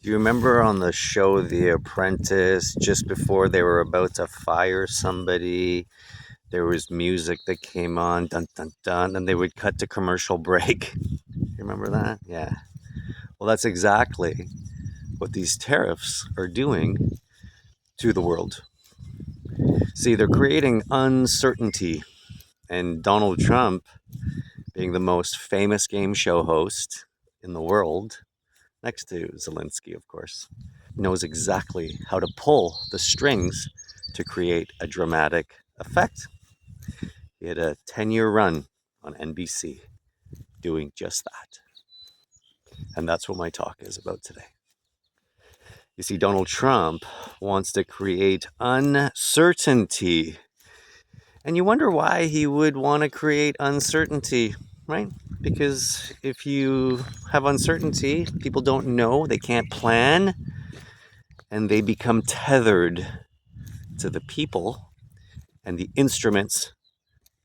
Do you remember on the show The Apprentice, just before they were about to fire somebody, there was music that came on, dun dun dun, and they would cut to commercial break? You remember that? Yeah. Well, that's exactly what these tariffs are doing to the world. See, they're creating uncertainty, and Donald Trump, being the most famous game show host in the world, next to Zelensky, of course, knows exactly how to pull the strings to create a dramatic effect. He had a 10-year run on NBC doing just that. And that's what my talk is about today. You see, Donald Trump wants to create uncertainty. And you wonder why he would want to create uncertainty, right? Because if you have uncertainty, people don't know, they can't plan, and they become tethered to the people and the instruments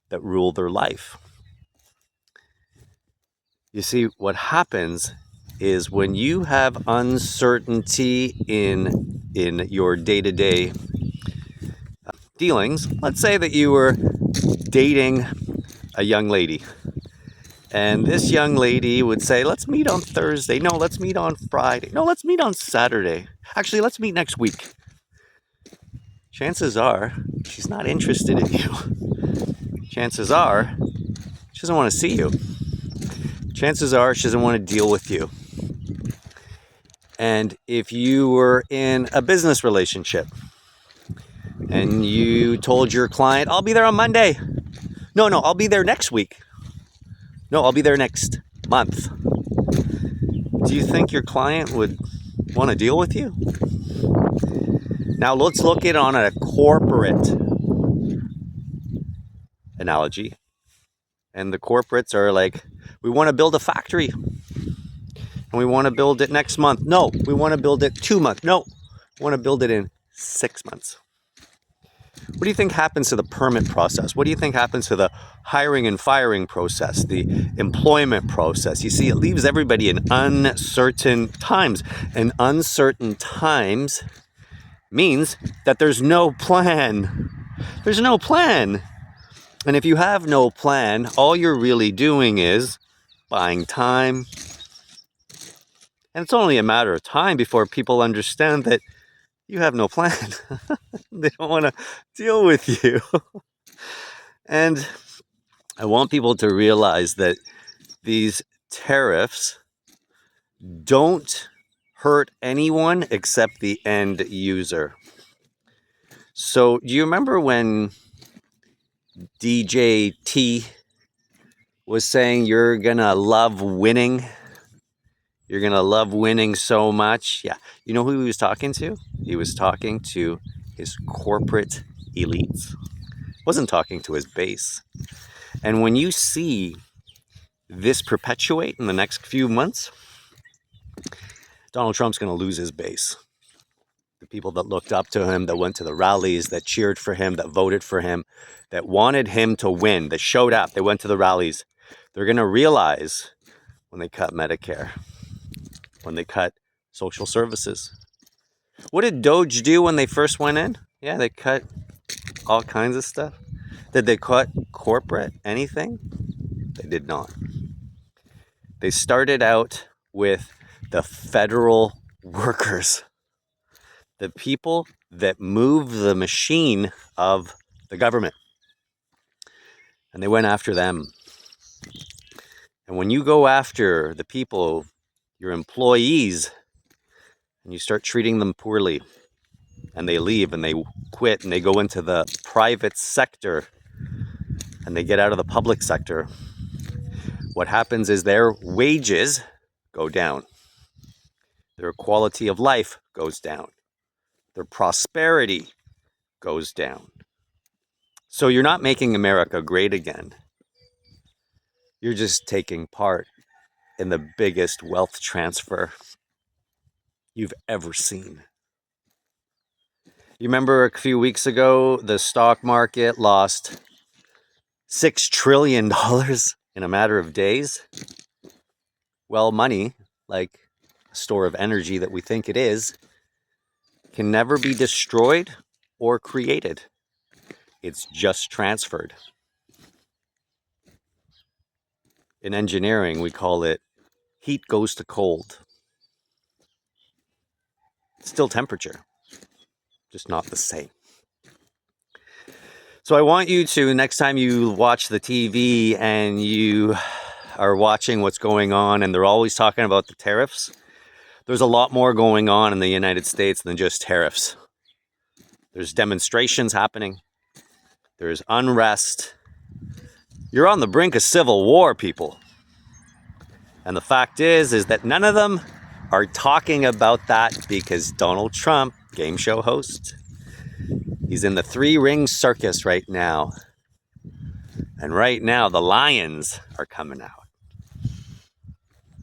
that rule their life. You see, what happens is when you have uncertainty in your day-to-day dealings, let's say that you were dating a young lady, and this young lady would say, let's meet on Thursday. No, let's meet on Friday. No, let's meet on Saturday. Actually, let's meet next week. Chances are she's not interested in you. Chances are she doesn't want to see you. Chances are she doesn't want to deal with you. And if you were in a business relationship and you told your client, I'll be there on Monday. No, I'll be there next week. No, I'll be there next month. Do you think your client would want to deal with you? Now let's look at it on a corporate analogy. And the corporates are like, we want to build a factory. And we want to build it next month. No, we want to build it 2 months. No, we want to build it in 6 months. What do you think happens to the permit process? What do you think happens to the hiring and firing process, the employment process? You see, it leaves everybody in uncertain times. And uncertain times means that there's no plan. There's no plan. And if you have no plan, all you're really doing is buying time. And it's only a matter of time before people understand that you have no plan. They don't want to deal with you. And I want people to realize that these tariffs don't hurt anyone except the end user. So do you remember when DJ T was saying you're gonna love winning? You're gonna love winning so much. Yeah. You know who he was talking to? He was talking to his corporate elites. Wasn't talking to his base. And when you see this perpetuate in the next few months, Donald Trump's going to lose his base. The people that looked up to him, that went to the rallies, that cheered for him, that voted for him, that wanted him to win, that showed up, they went to the rallies, they're going to realize when they cut Medicare, when they cut social services. What did Doge do when they first went in? Yeah, they cut all kinds of stuff. Did they cut corporate anything? They did not. They started out with the federal workers, the people that move the machine of the government. And they went after them. And when you go after the people, your employees, and you start treating them poorly, and they leave and they quit and they go into the private sector and they get out of the public sector, what happens is their wages go down. Their quality of life goes down. Their prosperity goes down. So you're not making America great again. You're just taking part in the biggest wealth transfer you've ever seen. You remember a few weeks ago, the stock market lost $6 trillion in a matter of days? Well, money, like store of energy that we think it is, can never be destroyed or created. It's just transferred. In engineering, we call it heat goes to cold. Still temperature, just not the same. So I want you to, next time you watch the TV and you are watching what's going on, and they're always talking about the tariffs, there's a lot more going on in the United States than just tariffs. There's demonstrations happening. There's unrest. You're on the brink of civil war, people. And the fact is that none of them are talking about that because Donald Trump, game show host, he's in the three-ring circus right now. And right now, the lions are coming out.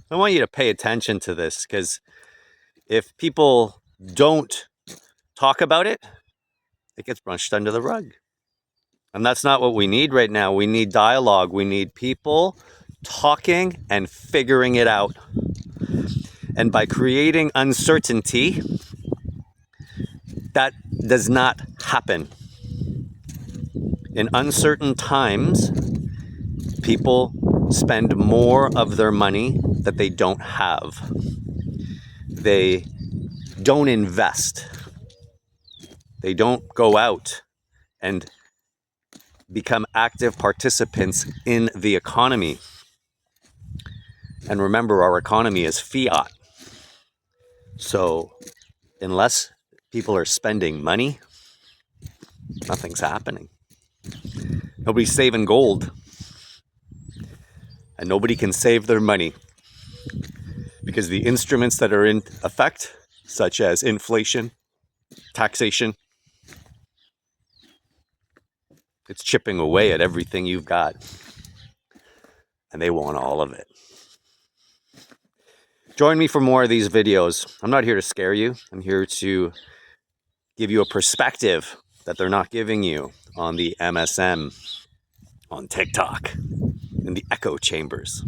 I want you to pay attention to this, because if people don't talk about it, it gets brushed under the rug. And that's not what we need right now. We need dialogue. We need people talking and figuring it out. And by creating uncertainty, that does not happen. In uncertain times, people spend more of their money that they don't have. They don't invest. They don't go out and become active participants in the economy. And remember, our economy is fiat. So unless people are spending money, nothing's happening. Nobody's saving gold. And nobody can save their money, because the instruments that are in effect, such as inflation, taxation, it's chipping away at everything you've got. And they want all of it. Join me for more of these videos. I'm not here to scare you. I'm here to give you a perspective that they're not giving you on the MSM, on TikTok, in the echo chambers.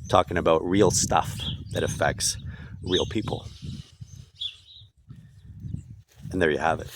Talking about real stuff that affects real people. And there you have it.